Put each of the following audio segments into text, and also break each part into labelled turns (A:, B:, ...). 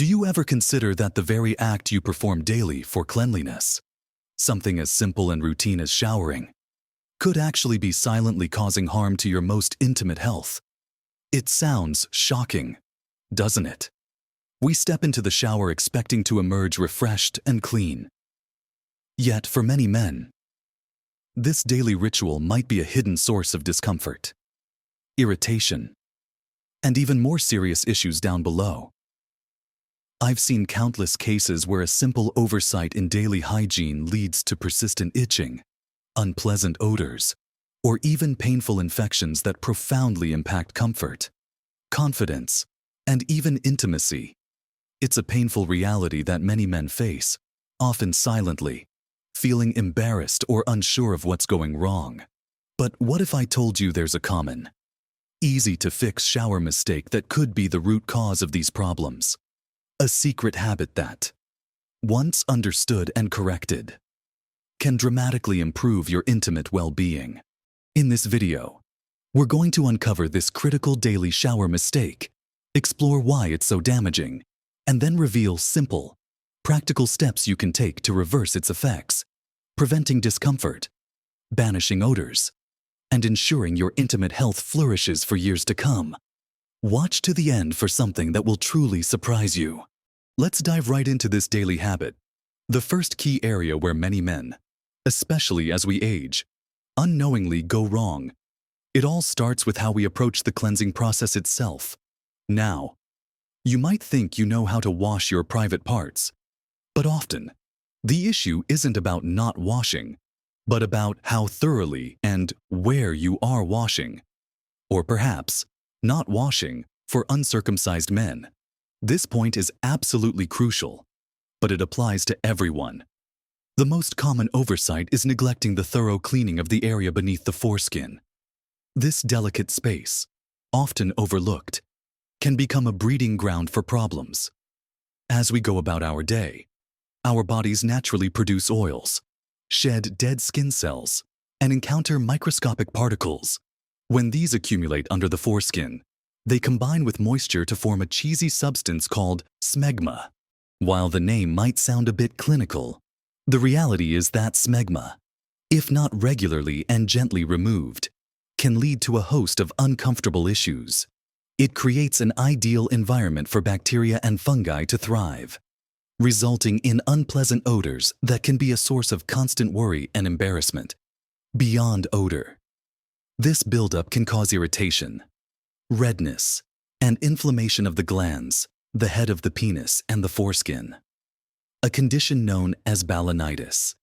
A: Do you ever consider that the very act you perform daily for cleanliness, something as simple and routine as showering, could actually be silently causing harm to your most intimate health? It sounds shocking, doesn't it? We step into the shower expecting to emerge refreshed and clean. Yet for many men, this daily ritual might be a hidden source of discomfort, irritation, and even more serious issues down below. I've seen countless cases where a simple oversight in daily hygiene leads to persistent itching, unpleasant odors, or even painful infections that profoundly impact comfort, confidence, and even intimacy. It's a painful reality that many men face, often silently, feeling embarrassed or unsure of what's going wrong. But what if I told you there's a common, easy-to-fix shower mistake that could be the root cause of these problems? A secret habit that, once understood and corrected, can dramatically improve your intimate well-being. In this video, we're going to uncover this critical daily shower mistake, explore why it's so damaging, and then reveal simple, practical steps you can take to reverse its effects, preventing discomfort, banishing odors, and ensuring your intimate health flourishes for years to come. Watch to the end for something that will truly surprise you. Let's dive right into this daily habit, the first key area where many men, especially as we age, unknowingly go wrong. It all starts with how we approach the cleansing process itself. Now, you might think you know how to wash your private parts, but often, the issue isn't about not washing, but about how thoroughly and where you are washing. Or perhaps, not washing for uncircumcised men. This point is absolutely crucial, but it applies to everyone. The most common oversight is neglecting the thorough cleaning of the area beneath the foreskin. This delicate space, often overlooked, can become a breeding ground for problems. As we go about our day, our bodies naturally produce oils, shed dead skin cells, and encounter microscopic particles. When these accumulate under the foreskin, they combine with moisture to form a cheesy substance called smegma. While the name might sound a bit clinical, the reality is that smegma, if not regularly and gently removed, can lead to a host of uncomfortable issues. It creates an ideal environment for bacteria and fungi to thrive, resulting in unpleasant odors that can be a source of constant worry and embarrassment. Beyond odor, this buildup can cause irritation, redness, and inflammation of the glands, the head of the penis, and the foreskin, a condition known as balanitis.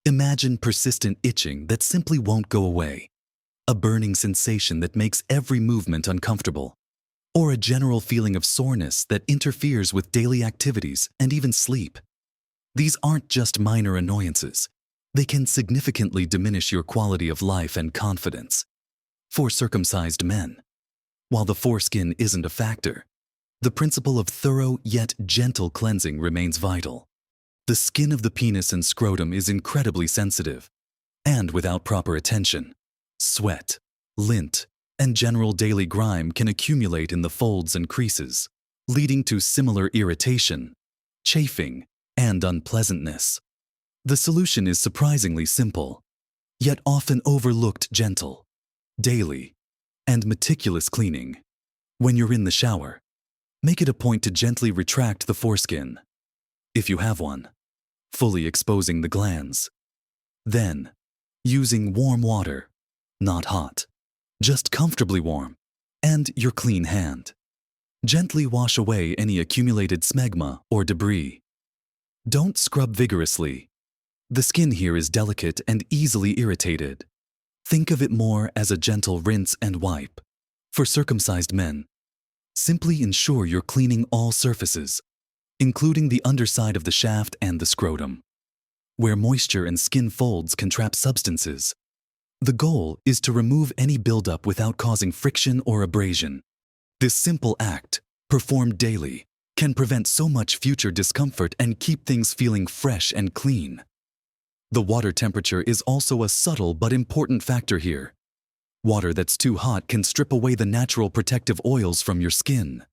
A: Imagine persistent itching that simply won't go away, a burning sensation that makes every movement uncomfortable, or a general feeling of soreness that interferes with daily activities and even sleep. These aren't just minor annoyances. They can significantly diminish your quality of life and confidence. For circumcised men, while the foreskin isn't a factor, the principle of thorough yet gentle cleansing remains vital. The skin of the penis and scrotum is incredibly sensitive, and without proper attention, sweat, lint, and general daily grime can accumulate in the folds and creases, leading to similar irritation, chafing, and unpleasantness. The solution is surprisingly simple, yet often overlooked: gentle, daily, and meticulous cleaning. When you're in the shower, make it a point to gently retract the foreskin, if you have one, fully exposing the glands. Then, using warm water, not hot, just comfortably warm, and your clean hand, gently wash away any accumulated smegma or debris. Don't scrub vigorously. The skin here is delicate and easily irritated. Think of it more as a gentle rinse and wipe. For circumcised men, simply ensure you're cleaning all surfaces, including the underside of the shaft and the scrotum, where moisture and skin folds can trap substances. The goal is to remove any buildup without causing friction or abrasion. This simple act, performed daily, can prevent so much future discomfort and keep things feeling fresh and clean. The water temperature is also a subtle but important factor here. Water that's too hot can strip away the natural protective oils from your skin,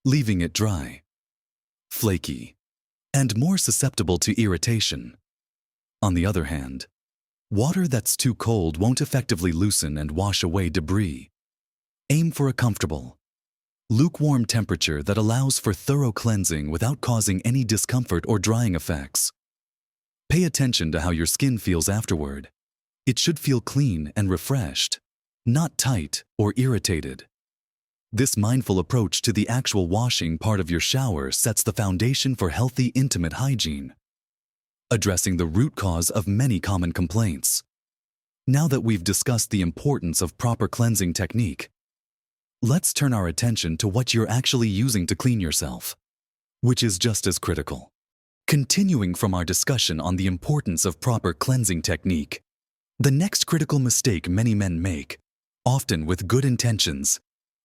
A: leaving it dry. flaky, and more susceptible to irritation. On the other hand, water that's too cold won't effectively loosen and wash away debris. Aim for a comfortable, lukewarm temperature that allows for thorough cleansing without causing any discomfort or drying effects. Pay attention to how your skin feels afterward. It should feel clean and refreshed, not tight or irritated. This mindful approach to the actual washing part of your shower sets the foundation for healthy, intimate hygiene, addressing the root cause of many common complaints. Now that we've discussed the importance of proper cleansing technique, let's turn our attention to what you're actually using to clean yourself, which is just as critical. Continuing from our discussion on the importance of proper cleansing technique, the next critical mistake many men make, often with good intentions,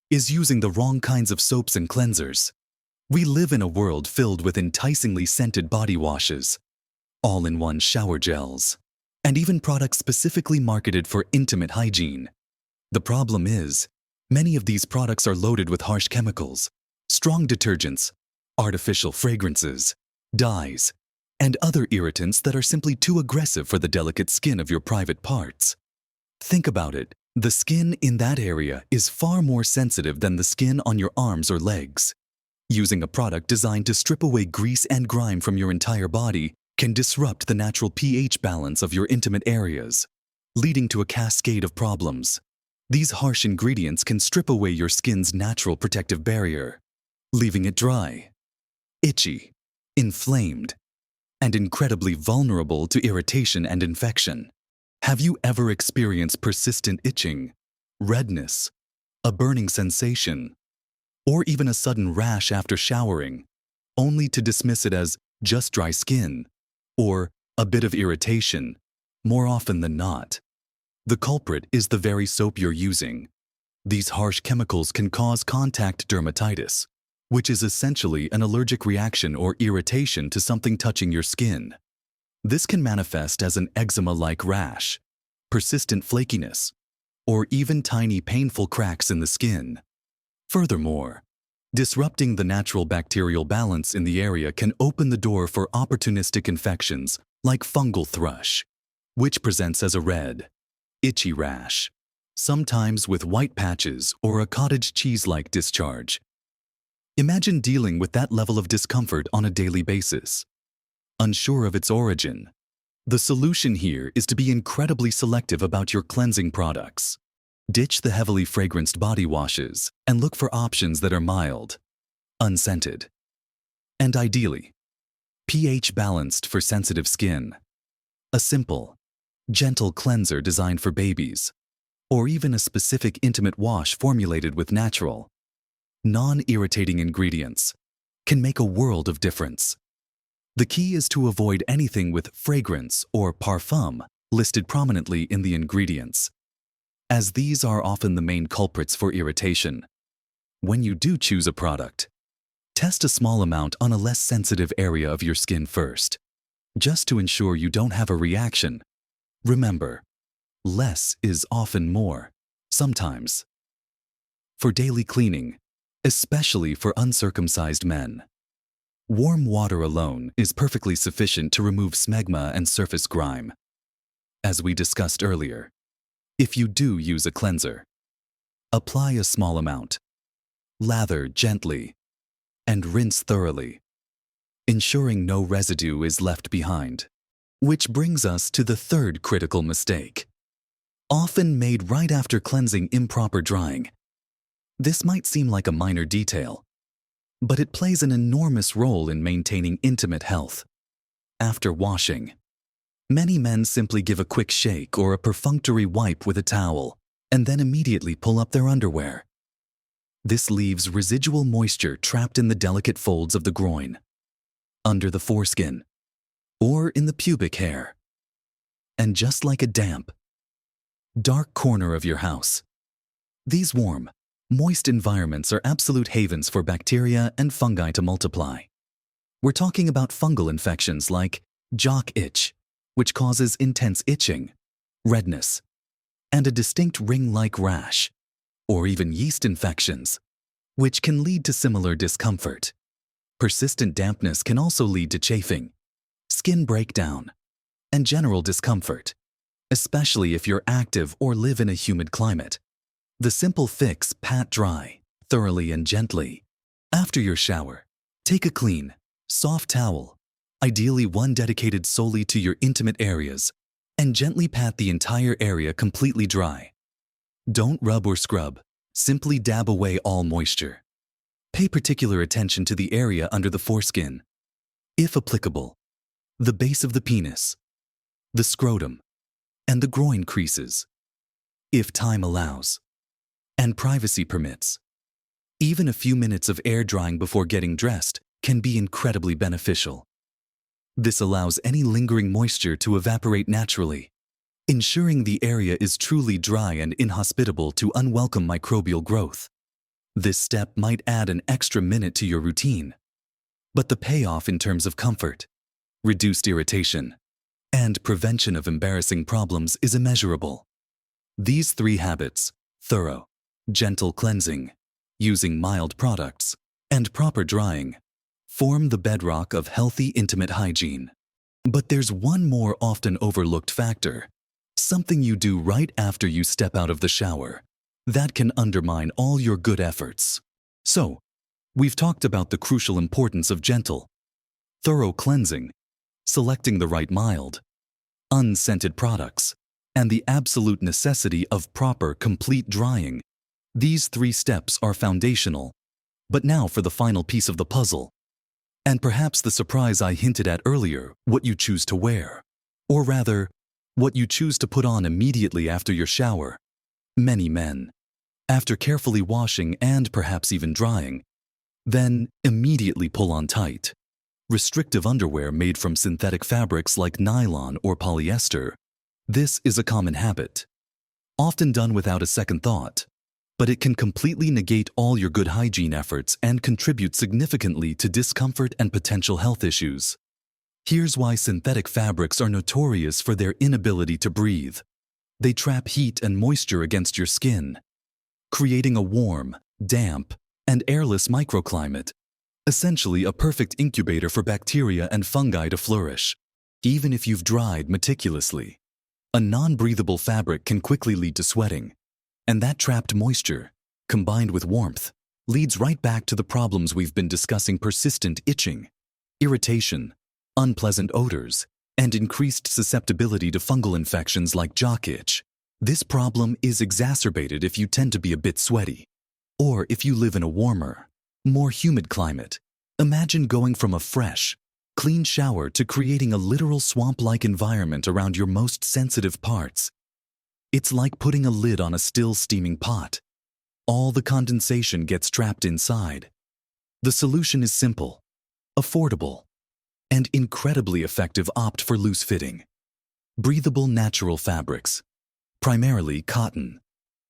A: is using the wrong kinds of soaps and cleansers. We live in a world filled with enticingly scented body washes, all-in-one shower gels, and even products specifically marketed for intimate hygiene. The problem is, many of these products are loaded with harsh chemicals, strong detergents, artificial fragrances, dyes, and other irritants that are simply too aggressive for the delicate skin of your private parts. Think about it. The skin in that area is far more sensitive than the skin on your arms or legs. Using a product designed to strip away grease and grime from your entire body can disrupt the natural pH balance of your intimate areas, leading to a cascade of problems. These harsh ingredients can strip away your skin's natural protective barrier, leaving it dry, itchy, inflamed, and incredibly vulnerable to irritation and infection. Have you ever experienced persistent itching, redness, a burning sensation, or even a sudden rash after showering, only to dismiss it as just dry skin or a bit of irritation? More often than not, the culprit is the very soap you're using. These harsh chemicals can cause contact dermatitis, which is essentially an allergic reaction or irritation to something touching your skin. This can manifest as an eczema-like rash, persistent flakiness, or even tiny painful cracks in the skin. Furthermore, disrupting the natural bacterial balance in the area can open the door for opportunistic infections like fungal thrush, which presents as a red, itchy rash, sometimes with white patches or a cottage cheese-like discharge. Imagine dealing with that level of discomfort on a daily basis. Unsure of its origin, the solution here is to be incredibly selective about your cleansing products. Ditch the heavily fragranced body washes and look for options that are mild, unscented, and ideally, pH balanced for sensitive skin. A simple, gentle cleanser designed for babies, or even a specific intimate wash formulated with natural, non-irritating ingredients can make a world of difference. The key is to avoid anything with fragrance or parfum listed prominently in the ingredients, as these are often the main culprits for irritation. When you do choose a product, test a small amount on a less sensitive area of your skin first, just to ensure you don't have a reaction. Remember, less is often more, sometimes. For daily cleaning, especially for uncircumcised men, warm water alone is perfectly sufficient to remove smegma and surface grime. As we discussed earlier, if you do use a cleanser, apply a small amount, lather gently, and rinse thoroughly, ensuring no residue is left behind. Which brings us to the third critical mistake, often made right after cleansing: improper drying. This might seem like a minor detail, but it plays an enormous role in maintaining intimate health. After washing, many men simply give a quick shake or a perfunctory wipe with a towel and then immediately pull up their underwear. This leaves residual moisture trapped in the delicate folds of the groin, under the foreskin, or in the pubic hair. And just like a damp, dark corner of your house, these warm, moist environments are absolute havens for bacteria and fungi to multiply. We're talking about fungal infections like jock itch, which causes intense itching, redness, and a distinct ring-like rash, or even yeast infections, which can lead to similar discomfort. Persistent dampness can also lead to chafing, skin breakdown, and general discomfort, especially if you're active or live in a humid climate. The simple fix: pat dry, thoroughly and gently. After your shower, take a clean, soft towel, ideally one dedicated solely to your intimate areas, and gently pat the entire area completely dry. Don't rub or scrub, simply dab away all moisture. Pay particular attention to the area under the foreskin. If applicable, the base of the penis, the scrotum, and the groin creases. If time allows, and privacy permits, even a few minutes of air drying before getting dressed can be incredibly beneficial. This allows any lingering moisture to evaporate naturally, ensuring the area is truly dry and inhospitable to unwelcome microbial growth. This step might add an extra minute to your routine, but the payoff in terms of comfort, reduced irritation, and prevention of embarrassing problems is immeasurable. These 3 habits: thorough, gentle cleansing, using mild products, and proper drying, form the bedrock of healthy intimate hygiene. But there's one more often overlooked factor, something you do right after you step out of the shower, that can undermine all your good efforts. So, we've talked about the crucial importance of gentle, thorough cleansing, selecting the right mild, unscented products, and the absolute necessity of proper, complete drying. These 3 steps are foundational. But now for the final piece of the puzzle. And perhaps the surprise I hinted at earlier: what you choose to wear. Or rather, what you choose to put on immediately after your shower. Many men, after carefully washing and perhaps even drying, then immediately pull on tight, restrictive underwear made from synthetic fabrics like nylon or polyester. This is a common habit, often done without a second thought, but it can completely negate all your good hygiene efforts and contribute significantly to discomfort and potential health issues. Here's why synthetic fabrics are notorious for their inability to breathe. They trap heat and moisture against your skin, creating a warm, damp, and airless microclimate, essentially a perfect incubator for bacteria and fungi to flourish. Even if you've dried meticulously, a non-breathable fabric can quickly lead to sweating, and that trapped moisture, combined with warmth, leads right back to the problems we've been discussing: persistent itching, irritation, unpleasant odors, and increased susceptibility to fungal infections like jock itch. This problem is exacerbated if you tend to be a bit sweaty, or if you live in a warmer, more humid climate. Imagine going from a fresh, clean shower to creating a literal swamp-like environment around your most sensitive parts. It's like putting a lid on a still steaming pot. All the condensation gets trapped inside. The solution is simple, affordable, and incredibly effective. Opt for loose-fitting, breathable natural fabrics, primarily cotton.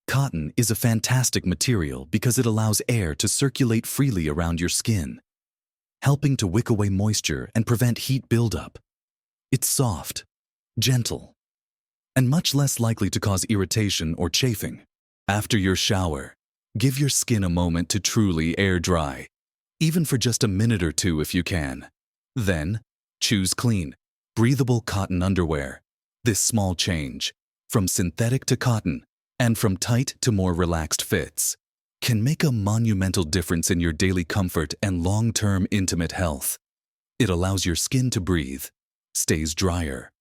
A: Cotton is a fantastic material because it allows air to circulate freely around your skin, helping to wick away moisture and prevent heat buildup. It's soft, gentle, and much less likely to cause irritation or chafing. After your shower, give your skin a moment to truly air dry, even for just a minute or two if you can. Then, choose clean, breathable cotton underwear. This small change, from synthetic to cotton, and from tight to more relaxed fits, can make a monumental difference in your daily comfort and long-term intimate health. It allows your skin to breathe, stays drier,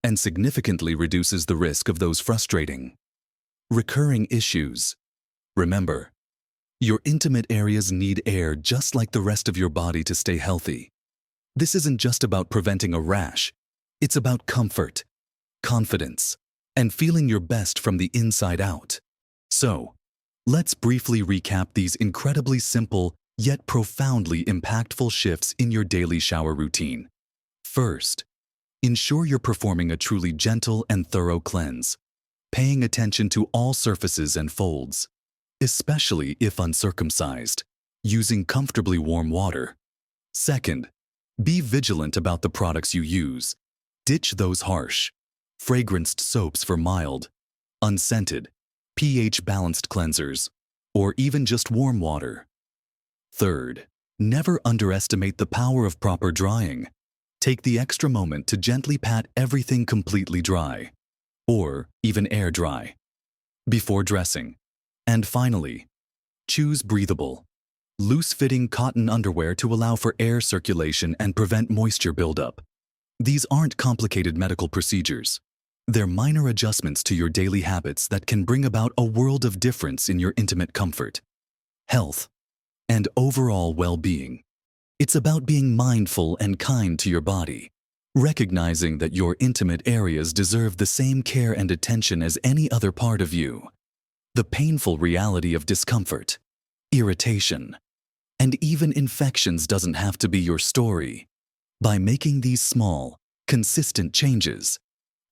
A: and significantly reduces the risk of those frustrating, recurring issues. Remember, your intimate areas need air just like the rest of your body to stay healthy. This isn't just about preventing a rash. It's about comfort, confidence, and feeling your best from the inside out. So, let's briefly recap these incredibly simple yet profoundly impactful shifts in your daily shower routine. First, ensure you're performing a truly gentle and thorough cleanse, paying attention to all surfaces and folds, especially if uncircumcised, using comfortably warm water. Second, be vigilant about the products you use. Ditch those harsh, fragranced soaps for mild, unscented, pH-balanced cleansers, or even just warm water. Third, Never underestimate the power of proper drying. Take the extra moment to gently pat everything completely dry, or even air dry, before dressing. And finally, choose breathable, loose-fitting cotton underwear to allow for air circulation and prevent moisture buildup. These aren't complicated medical procedures. They're minor adjustments to your daily habits that can bring about a world of difference in your intimate comfort, health, and overall well-being. It's about being mindful and kind to your body, recognizing that your intimate areas deserve the same care and attention as any other part of you. The painful reality of discomfort, irritation, and even infections doesn't have to be your story. By making these small, consistent changes,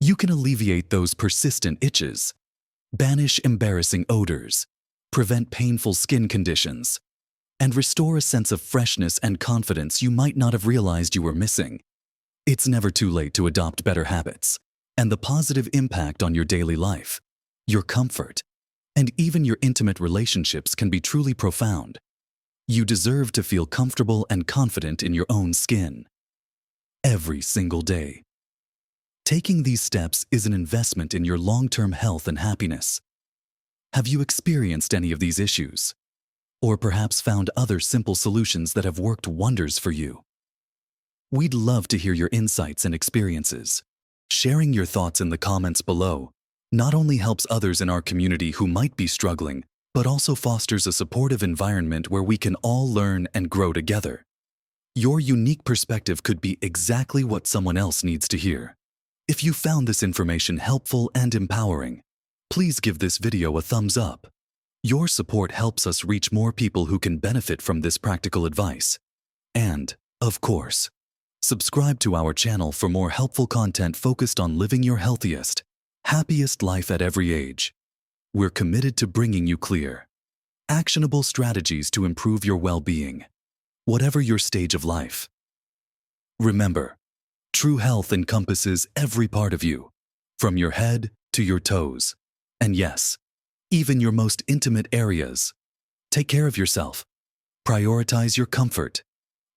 A: you can alleviate those persistent itches, banish embarrassing odors, prevent painful skin conditions, and restore a sense of freshness and confidence you might not have realized you were missing. It's never too late to adopt better habits, and the positive impact on your daily life, your comfort, and even your intimate relationships can be truly profound. You deserve to feel comfortable and confident in your own skin every single day. Taking these steps is an investment in your long-term health and happiness. Have you experienced any of these issues? Or perhaps found other simple solutions that have worked wonders for you? We'd love to hear your insights and experiences. Sharing your thoughts in the comments below not only helps others in our community who might be struggling, but also fosters a supportive environment where we can all learn and grow together. Your unique perspective could be exactly what someone else needs to hear. If you found this information helpful and empowering, please give this video a thumbs up. Your support helps us reach more people who can benefit from this practical advice. And, of course, subscribe to our channel for more helpful content focused on living your healthiest, happiest life at every age. We're committed to bringing you clear, actionable strategies to improve your well-being, whatever your stage of life. Remember, true health encompasses every part of you, from your head to your toes. And yes, even your most intimate areas. Take care of yourself, prioritize your comfort,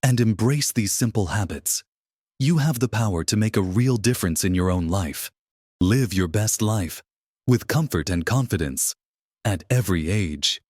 A: and embrace these simple habits. You have the power to make a real difference in your own life. Live your best life with comfort and confidence at every age.